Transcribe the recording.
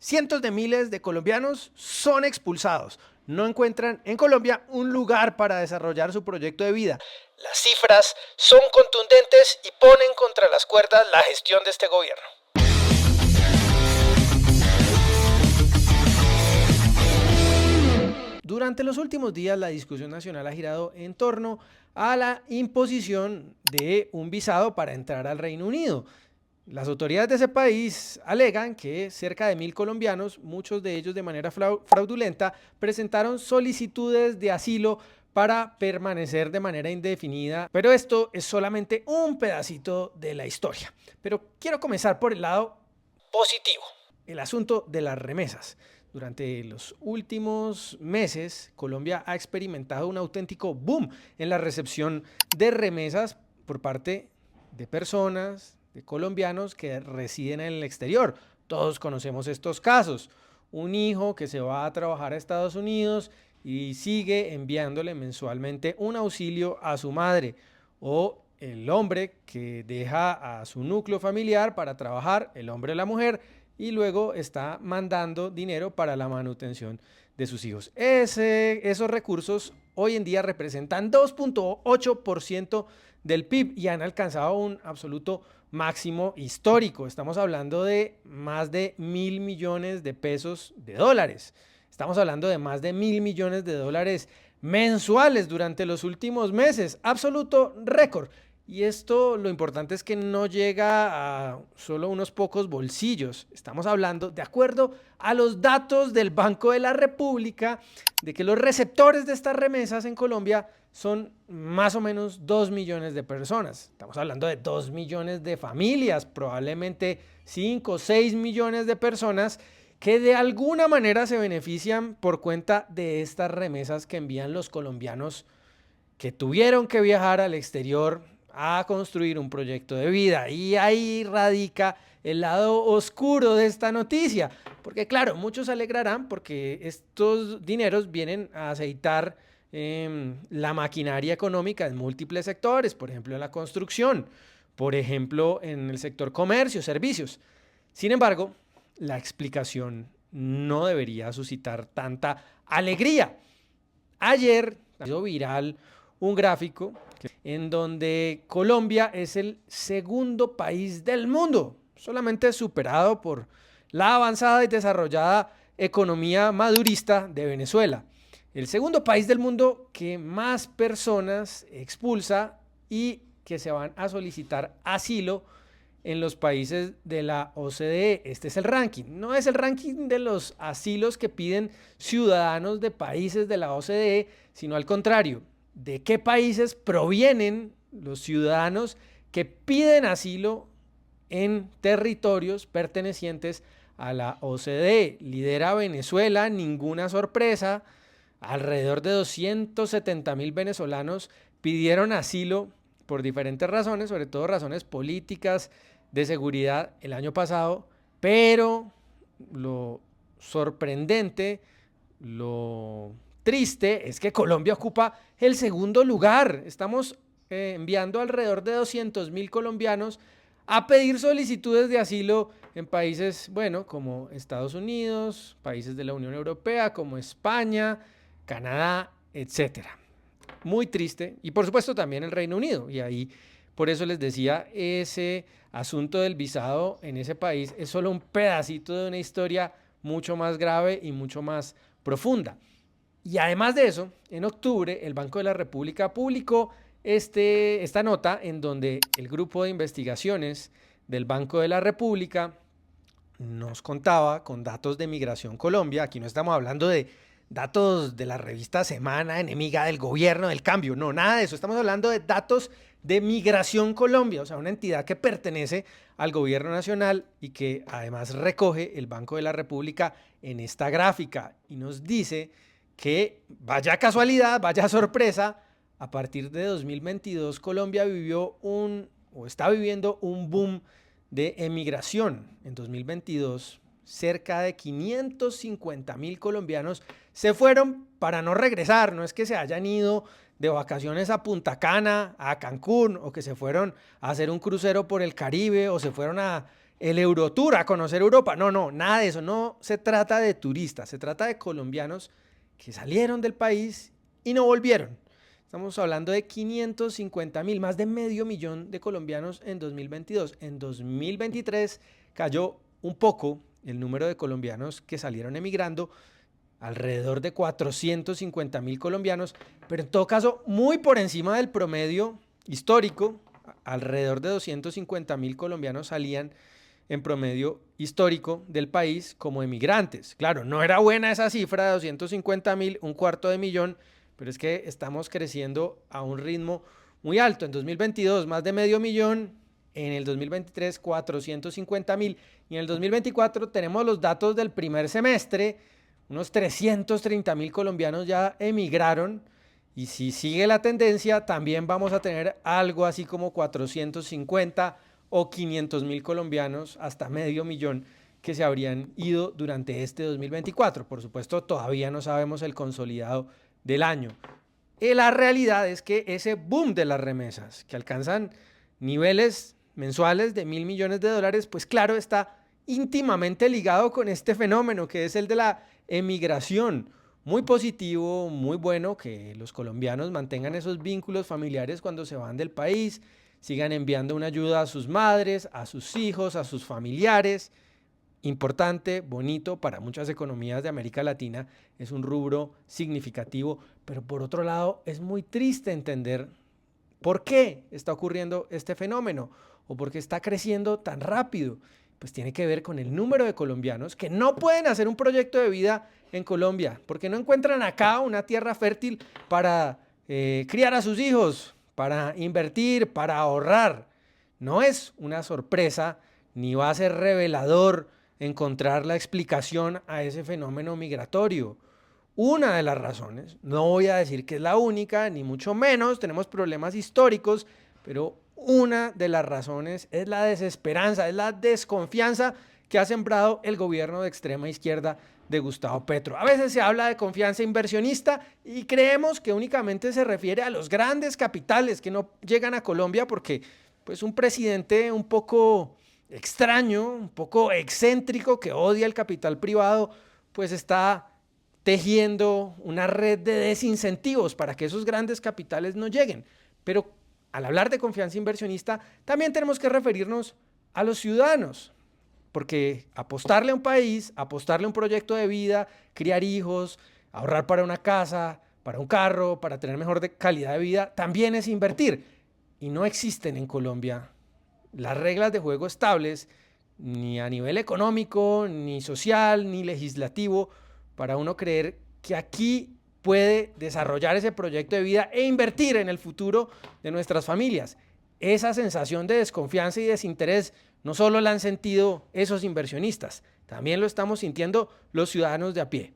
Cientos de miles de colombianos son expulsados. No encuentran en Colombia un lugar para desarrollar su proyecto de vida. Las cifras son contundentes y ponen contra las cuerdas la gestión de este gobierno. Durante los últimos días, la discusión nacional ha girado en torno a la imposición de un visado para entrar al Reino Unido. Las autoridades de ese país alegan que cerca de 1.000 colombianos, muchos de ellos de manera fraudulenta, presentaron solicitudes de asilo para permanecer de manera indefinida. Pero esto es solamente un pedacito de la historia. Pero quiero comenzar por el lado positivo, el asunto de las remesas. Durante los últimos meses, Colombia ha experimentado un auténtico boom en la recepción de remesas por parte de personas, de colombianos que residen en el exterior. Todos conocemos estos casos. Un hijo que se va a trabajar a Estados Unidos y sigue enviándole mensualmente un auxilio a su madre. O el hombre que deja a su núcleo familiar para trabajar, el hombre o la mujer, y luego está mandando dinero para la manutención de sus hijos. Esos recursos hoy en día representan 2.8% del PIB y han alcanzado un absoluto máximo histórico. Estamos hablando de más de 1.000 millones de pesos de dólares. Estamos hablando de más de 1.000 millones de dólares mensuales durante los últimos meses. Absoluto récord. Y esto, lo importante es que no llega a solo unos pocos bolsillos. Estamos hablando, de acuerdo a los datos del Banco de la República, de que los receptores de estas remesas en Colombia son más o menos 2 millones de personas. Estamos hablando de 2 millones de familias, probablemente 5 o 6 millones de personas que de alguna manera se benefician por cuenta de estas remesas que envían los colombianos que tuvieron que viajar al exterior a construir un proyecto de vida. Y ahí radica el lado oscuro de esta noticia, porque claro, muchos se alegrarán porque estos dineros vienen a aceitar la maquinaria económica en múltiples sectores, por ejemplo en la construcción, por ejemplo en el sector comercio, servicios. Sin embargo, la explicación no debería suscitar tanta alegría. Ayer hizo viral un gráfico en donde Colombia es el segundo país del mundo, solamente superado por la avanzada y desarrollada economía madurista de Venezuela. El segundo país del mundo que más personas expulsa y que se van a solicitar asilo en los países de la OCDE. Este es el ranking. No es el ranking de los asilos que piden ciudadanos de países de la OCDE, sino al contrario, de qué países provienen los ciudadanos que piden asilo en territorios pertenecientes a la OCDE. Lidera Venezuela, ninguna sorpresa. Alrededor de 270.000 venezolanos pidieron asilo por diferentes razones, sobre todo razones políticas, de seguridad el año pasado, pero lo sorprendente, lo triste es que Colombia ocupa el segundo lugar. Estamos enviando alrededor de 200.000 colombianos a pedir solicitudes de asilo en países, bueno, como Estados Unidos, países de la Unión Europea, como España, Canadá, etcétera. Muy triste. Y por supuesto también el Reino Unido. Y ahí, por eso les decía, ese asunto del visado en ese país es solo un pedacito de una historia mucho más grave y mucho más profunda. Y además de eso, en octubre el Banco de la República publicó esta nota en donde el grupo de investigaciones del Banco de la República nos contaba con datos de Migración Colombia. Aquí no estamos hablando de datos de la revista Semana, enemiga del gobierno del cambio, no, nada de eso. Estamos hablando de datos de Migración Colombia, o sea, una entidad que pertenece al gobierno nacional y que además recoge el Banco de la República en esta gráfica y nos dice que, vaya casualidad, vaya sorpresa, a partir de 2022 Colombia está viviendo un boom de emigración. En 2022 cerca de 550.000 colombianos se fueron para no regresar. No es que se hayan ido de vacaciones a Punta Cana, a Cancún, o que se fueron a hacer un crucero por el Caribe, o se fueron a el Eurotour a conocer Europa. No, no, nada de eso. No se trata de turistas, se trata de colombianos que salieron del país y no volvieron. Estamos hablando de 550.000, más de medio millón de colombianos en 2022. En 2023 cayó un poco el número de colombianos que salieron emigrando, alrededor de 450.000 colombianos, pero en todo caso muy por encima del promedio histórico. Alrededor de 250.000 colombianos salían en promedio histórico del país como emigrantes. Claro, no era buena esa cifra de 250.000, un cuarto de millón, pero es que estamos creciendo a un ritmo muy alto. En 2022 más de medio millón, en el 2023 450.000 y en el 2024 tenemos los datos del primer semestre, unos 330.000 colombianos ya emigraron. Y si sigue la tendencia, también vamos a tener algo así como 450 o 500.000 colombianos, hasta medio millón, que se habrían ido durante este 2024. Por supuesto, todavía no sabemos el consolidado del año. Y la realidad es que ese boom de las remesas, que alcanzan niveles mensuales de $1.000 millones, pues claro, está íntimamente ligado con este fenómeno que es el de la emigración. Muy positivo, muy bueno que los colombianos mantengan esos vínculos familiares cuando se van del país, sigan enviando una ayuda a sus madres, a sus hijos, a sus familiares. Importante, bonito para muchas economías de América Latina, es un rubro significativo, pero por otro lado es muy triste entender por qué está ocurriendo este fenómeno o por qué está creciendo tan rápido. Pues tiene que ver con el número de colombianos que no pueden hacer un proyecto de vida en Colombia, porque no encuentran acá una tierra fértil para criar a sus hijos, para invertir, para ahorrar. No es una sorpresa, ni va a ser revelador encontrar la explicación a ese fenómeno migratorio. Una de las razones, no voy a decir que es la única, ni mucho menos, tenemos problemas históricos, pero una de las razones es la desesperanza, es la desconfianza que ha sembrado el gobierno de extrema izquierda de Gustavo Petro. A veces se habla de confianza inversionista y creemos que únicamente se refiere a los grandes capitales que no llegan a Colombia porque pues un presidente un poco extraño, un poco excéntrico, que odia el capital privado, pues está tejiendo una red de desincentivos para que esos grandes capitales no lleguen. Pero al hablar de confianza inversionista, también tenemos que referirnos a los ciudadanos, porque apostarle a un país, apostarle a un proyecto de vida, criar hijos, ahorrar para una casa, para un carro, para tener mejor calidad de vida, también es invertir. Y no existen en Colombia las reglas de juego estables, ni a nivel económico, ni social, ni legislativo, para uno creer que aquí puede desarrollar ese proyecto de vida e invertir en el futuro de nuestras familias. Esa sensación de desconfianza y desinterés no solo la han sentido esos inversionistas, también lo estamos sintiendo los ciudadanos de a pie.